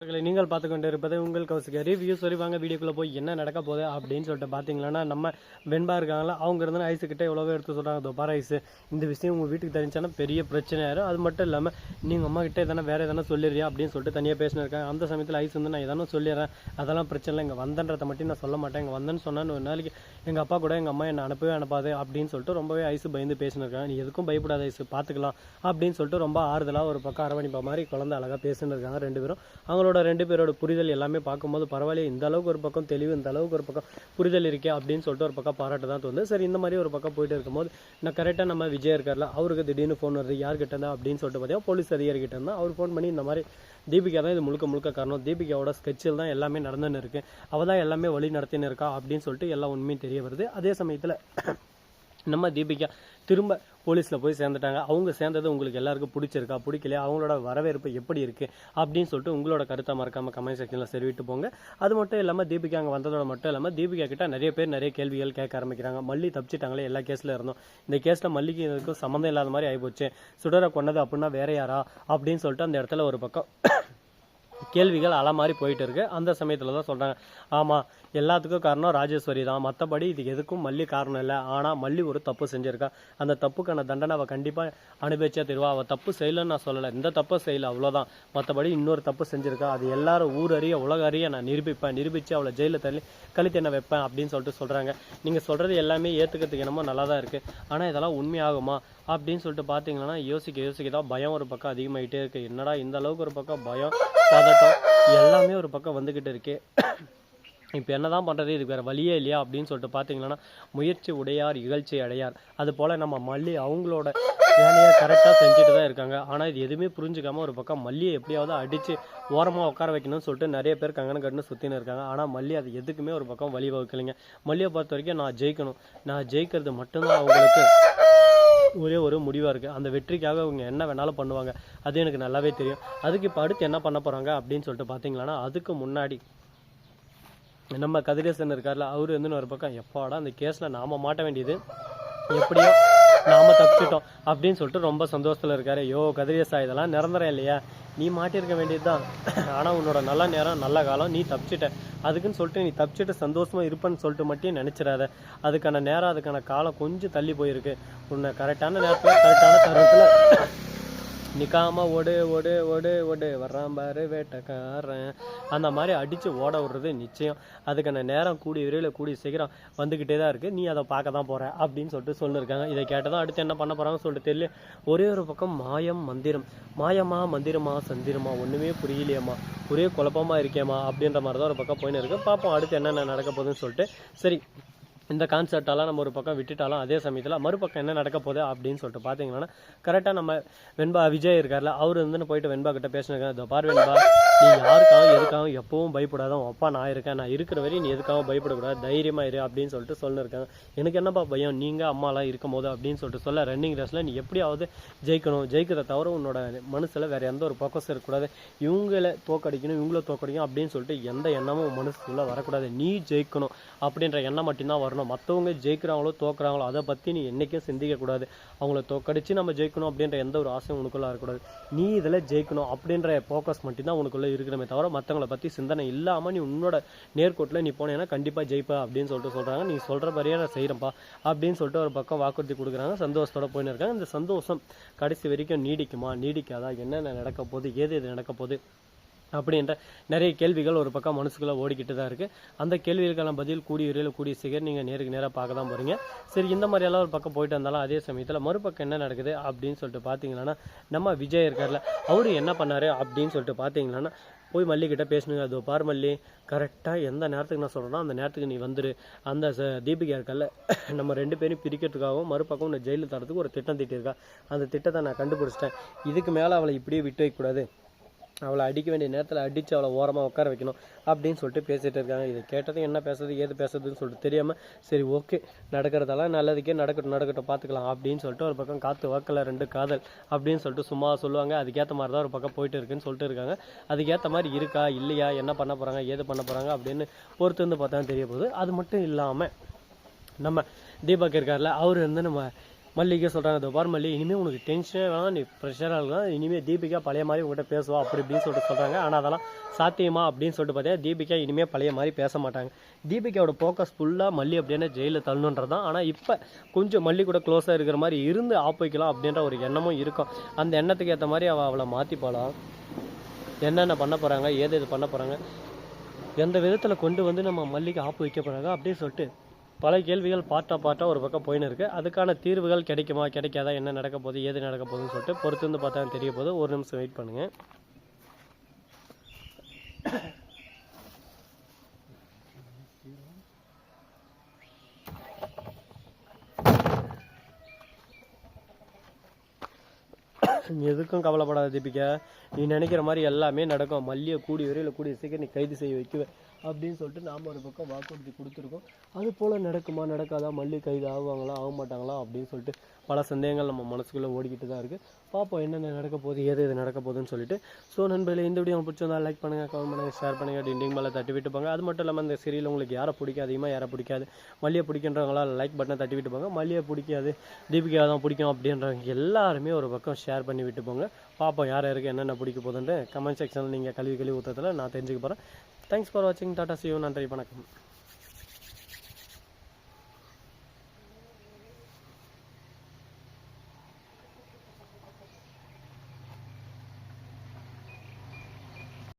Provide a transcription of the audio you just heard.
நீங்கள் பார்த்து கொண்டு இருப்பது உங்கள் கௌசிகா ரிவ்யூ. சொல்லி வாங்க வீடியோக்குள்ளே போய் என்ன நடக்க போகுது அப்படின்னு சொல்லிட்டு பார்த்தீங்கன்னா, நம்ம வெண்பா இருக்காங்களா, அவங்க இருந்து ஐஸுக்கிட்ட எவ்வளவோ எடுத்து சொல்கிறாங்க. தொப்பார ஐஸு இந்த விஷயம் உங்கள் வீட்டுக்கு தெரிஞ்சானா பெரிய பிரச்சனை ஆயிரும். அது மட்டும் இல்லாமல் நீங்கள் அம்மா கிட்டே எதனா வேறு எதனா சொல்லிடுறியா அப்படின்னு சொல்லிட்டு தனியாக பேசினிருக்காங்க. அந்த சமயத்தில் ஐஸ் வந்து நான் எதனா சொல்லிடுறேன், அதெல்லாம் பிரச்சனை இல்லை, இங்கே வந்தன்றதை மட்டும் நான் சொல்ல மாட்டேன், இங்கே வந்தேன்னு சொன்னான்னு ஒரு நாளைக்கு எங்கள் அப்பா கூட எங்கள் அம்மா என்னை அனுப்பவே அனுப்பாது அப்படின்னு சொல்லிட்டு ரொம்பவே ஐஸு பயந்து பேசினிருக்காங்க. நீ எதுக்கும் பயப்படாத ஐஸு, பார்த்துக்கலாம் அப்படின்னு சொல்லிட்டு ரொம்ப ஆறுதலாக ஒரு பக்கம் அரவணைப்பா மாதிரி குழந்தை அழகாக பேசின்னு இருக்காங்க ரெண்டு பேரும். அவங்களோட ரெண்டு பேரோட புரிதல் எல்லாமே பார்க்கும்போது பரவாயில்ல, இந்த அளவுக்கு ஒரு பக்கம் தெளிவு, இந்த அளவுக்கு ஒரு பக்கம் புரிதல் இருக்கே அப்படின்னு சொல்லிட்டு ஒரு பக்கம் பாராட்டு தான் தோணுது. சரி, இந்த மாதிரி ஒரு பக்கம் போயிட்டு இருக்கும்போது நான் கரெக்டாக நம்ம விஜய் இருக்கார்ல, அவருக்கு திடீர்னு ஃபோன் வருது. யார்கிட்ட இருந்தா அப்படின்னு சொல்லிட்டு பார்த்தீங்கன்னா போலீஸ் அதிகாரிகிட்ட இருந்தால் அவர் ஃபோன் பண்ணி இந்த மாதிரி தீபிகா தான் இது முழுக்க காரணம், தீபிகாவோட ஸ்கெட்சில் தான் எல்லாமே நடந்துன்னு இருக்கு, அவள் தான் எல்லாமே வழி நடத்தின்னு இருக்கா அப்படின்னு சொல்லிட்டு எல்லா உண்மையும் தெரிய வருது. அதே சமயத்தில் நம்ம தீபிகா திரும்ப போலீஸில் போய் சேர்ந்துட்டாங்க. அவங்க சேர்ந்தது உங்களுக்கு எல்லாருக்கும் பிடிச்சிருக்கா, பிடிக்கலையா, அவங்களோட வரவேற்பு எப்படி இருக்குது அப்படின்னு சொல்லிட்டு உங்களோட கருத்தை மறக்காமல் கமெண்ட் செக்ஷனில் தெரிவிட்டு போங்க. அது மட்டும் இல்லாமல் தீபிகா அங்கே வந்ததோட மட்டும் இல்லாமல் தீபிகா கிட்ட நிறைய பேர் நிறைய கேள்விகள் கேட்க ஆரம்பிக்கிறாங்க. மல்லி தப்பிச்சிட்டாங்களே, எல்லா கேஸில் இருந்தோம், இந்த கேஸில் மல்லிக்கு இதுக்கும் சம்மந்தம் இல்லாத மாதிரி ஆகிப்போச்சு, சுடரை கொண்டது அப்படின்னா வேற யாரா அப்படின்னு சொல்லிட்டு அந்த இடத்துல ஒரு பக்கம் கேள்விகள் அலை மாதிரி போயிட்டு இருக்கு. அந்த சமயத்தில் தான் சொல்கிறாங்க, ஆமாம் எல்லாத்துக்கும் காரணம் ராஜேஸ்வரி தான், மற்றபடி இதுக்கு எதுக்கும் மல்லி காரணம் இல்லை. ஆனால் மல்லி ஒரு தப்பு செஞ்சுருக்கா, அந்த தப்புக்கான தண்டனை அவள் கண்டிப்பாக அனுபவிச்சா தருவா. அவள் தப்பு செய்யலன்னு நான் சொல்லலை, இந்த தப்பை செய்யலை அவ்வளோதான், மற்றபடி இன்னொரு தப்பு செஞ்சுருக்கா, அது எல்லாரும் ஊர் அறிய உலக அறிய நான் நிரூபித்து அவளை ஜெயிலில் தள்ளி கழித்து என்ன வைப்பேன் அப்படின்னு சொல்லிட்டு சொல்கிறாங்க. நீங்கள் சொல்கிறது எல்லாமே ஏற்றுக்கிறதுக்கு என்னமோ நல்லா தான் இருக்குது, ஆனால் இதெல்லாம் உண்மையாகுமா அப்படின்னு சொல்லிட்டு பார்த்தீங்கன்னா யோசிக்க தான் பயம் ஒரு பக்கம் அதிகமாகிட்டே இருக்குது. என்னடா இந்த அளவுக்கு ஒரு பக்கம் பயம் பதட்டம் எல்லாமே ஒரு பக்கம் வந்துக்கிட்டு இருக்கு. இப்போ என்ன தான் பண்ணுறது, இதுக்கு வேறு வழியே இல்லையா அப்படின்னு சொல்லிட்டு பார்த்தீங்கன்னா, முயற்சி உடையார் இகழ்ச்சி அடையார், அது போல் நம்ம மல்லி அவங்களோட வேலையை கரெக்டாக செஞ்சுட்டு தான் இருக்காங்க. ஆனால் இது எதுவுமே புரிஞ்சுக்காமல் ஒரு பக்கம் மல்லியை எப்படியாவது அடித்து ஓரமாக உட்கார வைக்கணும்னு சொல்லிட்டு நிறைய பேர் கங்கணம் கட்டுன்னு சுற்றின்னு இருக்காங்க. ஆனால் மல்லி அது எதுக்குமே ஒரு பக்கம் வழி வகுக்கலைங்க. மல்லியை பொறுத்த வரைக்கும் நான் ஜெயிக்கணும், நான் ஜெயிக்கிறது மட்டும்தான் அவங்களுக்கு ஒரே ஒரு முடிவாக இருக்குது. அந்த வெற்றிக்காக அவங்க என்ன வேணாலும் பண்ணுவாங்க, அது எனக்கு நல்லாவே தெரியும். அதுக்கு இப்போ அடுத்து என்ன பண்ண போகிறாங்க அப்படின்னு சொல்லிட்டு பார்த்தீங்கன்னா, அதுக்கு முன்னாடி நம்ம கதிரேசன் இருக்கார்ல, அவர் வந்து ஒரு பக்கம் எப்பாடா அந்த கேஸில் நாம் மாட்ட வேண்டியது, எப்படியோ நாம் தப்பிச்சிட்டோம் அப்படின்னு சொல்லிட்டு ரொம்ப சந்தோஷத்தில் இருக்காரு. யோ கதிரேசா, இதெல்லாம் நிரந்தரம் இல்லையா, நீ மாட்டியிருக்க வேண்டியது தான், ஆனால் உன்னோட நல்ல நேரம் நல்ல காலம், நீ தப்பிச்சிட்ட, அதுக்குன்னு சொல்லிட்டு நீ தப்பிச்சிட்டு சந்தோஷமாக இருப்பேன்னு சொல்லிட்டு மட்டும் நினச்சிடாத. அதுக்கான நேரம் அதுக்கான காலம் கொஞ்சம் தள்ளி போயிருக்கு. உன்னை கரெக்டான நேரத்தில் கரெக்டான தருணத்தில் நிற்காம ஓடு ஓடு ஓடு ஓடு வர்றான் பாரு வேட்டைக்காரன், அந்த மாதிரி அடித்து ஓட விடுறது நிச்சயம். அதுக்கான நேரம் கூடி விரைவில் கூடி சீக்கிரம் வந்துக்கிட்டே தான் இருக்குது, நீ அதை பார்க்க தான் போகிற அப்படின்னு சொல்லிட்டு சொல்லியிருக்காங்க. இதை கேட்டதான் அடுத்து என்ன பண்ண போகிறாங்கன்னு சொல்லிட்டு தெரியல. ஒரே ஒரு பக்கம் மாயம் மந்திரம், மாயமா மந்திரமா சந்திரமா ஒன்றுமே புரியலையம்மா, ஒரே குழப்பமாக இருக்கேம்மா அப்படின்ற மாதிரி தான் ஒரு பக்கம் போயின்னு இருக்குது. பார்ப்போம் அடுத்து என்னென்ன நடக்க போகுதுன்னு சொல்லிட்டு. சரி, இந்த கான்செப்டெல்லாம் நம்ம ஒரு பக்கம் விட்டுட்டாலும் அதே சமயத்தில் மறுபக்கம் என்ன நடக்க போகுது அப்படின்னு சொல்லிட்டு பார்த்தீங்கன்னா, கரெக்டாக நம்ம வெண்பா விஜய் இருக்கார்ல, அவர் வந்து போயிட்டு வெண்பா கிட்ட பேசினிருக்காங்க. இதோ பார் வெண்பா, நீ யாருக்காகவும் எதுக்காகவும் எப்பவும் பயப்படாத, அப்பா நான் இருக்கேன், நான் இருக்கிற வரையும் நீ எதுக்காகவும் பயப்படக்கூடாது, தைரியமாக இரு அப்படின்னு சொல்லிட்டு சொல்லியிருக்காங்க. எனக்கு என்னப்பா பயம், நீங்கள் அம்மாலாம் இருக்கும் போது அப்படின்னு சொல்லிட்டு சொல்ல, ரன்னிங் ரேஸில் நீ எப்படியாவது ஜெயிக்கணும், ஜெயிக்கிறத தவிர உன்னோட மனசில் வேறு எந்த ஒரு ஃபோக்கஸ் இருக்கக்கூடாது, இவங்களை தோக்கடிக்கணும் இவங்கள தோக்கடிக்கணும் அப்படின்னு சொல்லிட்டு எந்த எண்ணமும் மனசுக்குள்ளே வரக்கூடாது, நீ ஜெயிக்கணும் அப்படின்ற எண்ணம் மட்டும்தான் வரணும். மற்றவங்க ஜெயிக்கிறாங்களோ தோக்குறாங்களோ அதை பற்றி நீ என்றைக்கும் சிந்திக்கக்கூடாது, அவங்கள தோக்கடிச்சு நம்ம ஜெயிக்கணும் அப்படின்ற எந்த ஒரு ஆசையும் உனக்குள்ளே இருக்கக்கூடாது, நீ இதில் ஜெயிக்கணும் அப்படின்ற ஃபோக்கஸ் மட்டும்தான் உனக்குள்ளே இருக்கிறமே தவிர மற்றவங்களை பற்றி சிந்தனை இல்லாமல் நீ உன்னோட நேர்கோட்டில் நீ போனேன்னா கண்டிப்பாக ஜெயிப்பா அப்படின்னு சொல்லிட்டு சொல்கிறாங்க. நீ சொல்கிற மாதிரியே நான் செய்கிறேன்ப்பா அப்படின்னு சொல்லிட்டு ஒரு பக்கம் வாக்குறுதி கொடுக்குறாங்க. சந்தோஷத்தோடு போயின்னு இருக்காங்க. இந்த சந்தோஷம் கடைசி வரைக்கும் நீடிக்குமா நீடிக்காதா, என்னென்ன நடக்க போகுது, ஏது நடக்க போகுது அப்படின்ற நிறைய கேள்விகள் ஒரு பக்கம் மனசுக்குள்ளே ஓடிக்கிட்டு தான் இருக்குது. அந்த கேள்விகளுக்கான பதில் கூடிய விரைவில் கூடிய சீக்கிரம் நீங்கள் நேருக்கு நேராக பார்க்க தான் போகிறீங்க. சரி, இந்த மாதிரியெல்லாம் ஒரு பக்கம் போயிட்டு வந்தாலும் அதே சமயத்தில் மறுபக்கம் என்ன நடக்குது அப்படின்னு சொல்லிட்டு பார்த்தீங்கன்னா, நம்ம விஜய் இருக்கார்ல, அவர் என்ன பண்ணார் அப்படின்னு சொல்லிட்டு பார்த்தீங்கன்னா, போய் மல்லிகிட்ட பேசணுங்க. அதோ பார் மல்லி, கரெக்டாக எந்த நேரத்துக்கு நான் சொல்கிறேன்னா அந்த நேரத்துக்கு நீ வந்துரு, அந்த தீபிகா இருக்கல்ல, நம்ம ரெண்டு பேரும் பிரிக்கிறதுக்காகவும் மறுபக்கம் உன்னை ஜெயிலில் தரத்துக்கு ஒரு திட்டம் தீட்டியிருக்கா, அந்த திட்டத்தை நான் கண்டுபிடிச்சிட்டேன், இதுக்கு மேலே அவளை இப்படியே விட்டு வைக்கக்கூடாது, அவளை அடிக்க வேண்டிய நேரத்தில் அடித்து அவளை ஓரமாக உட்கார வைக்கணும் அப்படின்னு சொல்லிட்டு பேசிகிட்டு இருக்காங்க. இதை கேட்டதும் என்ன பேசுறது ஏது பேசுறதுன்னு சொல்லிட்டு தெரியாமல், சரி ஓகே நடக்கிறதெல்லாம் நல்லதுக்கே நடக்கட்டும் பார்த்துக்கலாம் அப்படின்னு சொல்லிட்டு ஒரு பக்கம் காற்று வாக்கில் ரெண்டு காதல் அப்படின்னு சொல்லிட்டு சும்மா சொல்லுவாங்க. அதுக்கேற்ற மாதிரி தான் ஒரு பக்கம் போயிட்டு இருக்குன்னு சொல்லிட்டு இருக்காங்க. அதுக்கேற்ற மாதிரி இருக்கா இல்லையா, என்ன பண்ண போகிறாங்க ஏது பண்ண போகிறாங்க அப்படின்னு பொறுத்து வந்து பார்த்தா தெரிய போகுது. அது மட்டும் இல்லாமல் நம்ம தீபக் இருக்கார்ல, அவர் வந்து நம்ம மல்லிகை சொல்கிறாங்க, இதோ பார் மல்லி, இனிமேல் உனக்கு டென்ஷனே வேணாம், நீ ப்ரெஷராக இருக்கலாம், இனிமேல் தீபிகா பழைய மாதிரி உங்கள்கிட்ட பேசுவா அப்படி இப்படின்னு சொல்லிட்டு சொல்கிறாங்க. ஆனால் அதெல்லாம் சாத்தியமா அப்படின்னு சொல்லிட்டு பார்த்தீங்கன்னா தீபிகா இனிமேல் பழைய மாதிரி பேச மாட்டாங்க. தீபிகாவோட ஃபோக்கஸ் ஃபுல்லாக மல்லி அப்படின்னா ஜெயிலில் தள்ளணுன்றது தான். ஆனால் இப்போ கொஞ்சம் மல்லி கூட க்ளோஸாக இருக்கிற மாதிரி இருந்து ஆப் வைக்கலாம் அப்படின்ற ஒரு எண்ணமும் இருக்கும். அந்த எண்ணத்துக்கு ஏற்ற மாதிரி அவளை மாற்றிப்பாளாம். என்னென்ன பண்ண போகிறாங்க, ஏது இது பண்ண போகிறாங்க, எந்த விதத்தில் கொண்டு வந்து நம்ம மல்லிக்கு ஆப்பு வைக்க போகிறாங்க அப்படின்னு சொல்லிட்டு பல கேள்விகள் பாட்டாக ஒரு பக்கம் போயின்னு இருக்குது. அதுக்கான தீர்வுகள் கிடைக்குமா கிடைக்காதா, என்ன நடக்க போகுது ஏது நடக்க போகுதுன்னு சொல்லிட்டு பொறுத்து வந்து பார்த்தா தெரிய போகுது. ஒரு நிமிஷம் வெயிட் பண்ணுங்கள். எதுக்கும் கவலைப்படாத தீபிகா, நீ நினைக்கிற மாதிரி எல்லாமே நடக்கும். மல்லியை கூடிய விரைவில் கூடிய சீக்கிரம் நீ கைது செய்ய வைக்குவேன் அப்படின்னு சொல்லிட்டு நாம் ஒரு பக்கம் வாக்குறுதி கொடுத்துருக்கோம். அது போல் நடக்குமா நடக்காதா, மல்லி கைது ஆகுவாங்களா ஆக மாட்டாங்களா அப்படின்னு சொல்லிட்டு பல சந்தேகங்கள் நம்ம மனசுக்குள்ளே ஓடிக்கிட்டு தான் இருக்குது. பார்ப்போம் என்னென்ன நடக்க போகுது ஏது இது நடக்க போகுதுன்னு சொல்லிட்டு. ஸோ நண்பர்களே, இந்த வீடியோ பிடிச்சிருந்தா லைக் பண்ணுங்கள், கமெண்ட் பண்ணுங்கள், ஷேர் பண்ணுங்கள், டிண்டிங் மேலே தட்டி விட்டு போங்க. அது மட்டும் இல்லாமல் இந்த சீரியல் உங்களுக்கு யாரை பிடிக்கும், அதிகமாக யாரை பிடிக்காது, மல்லியை பிடிக்கின்றவங்களா லைக் பட்டனை தட்டி விட்டு போங்க. மல்லியை பிடிக்காது தீபிகா தான் பிடிக்கும் அப்படின்றவங்க எல்லாருமே ஒரு பக்கம் ஷேர் பண்ணி விட்டு போங்க. பார்ப்போம் யார் யாருக்கு என்னென்ன பிடிக்க போகுதுன்ட்டு கமெண்ட் செக்ஷனில் நீங்கள் கழுவி ஊற்றத்தில் நான் தெரிஞ்சுக்க போகிறேன். தேங்க்ஸ் ஃபார் வாட்சிங். டாடா, see you, நன்றி, வணக்கம்.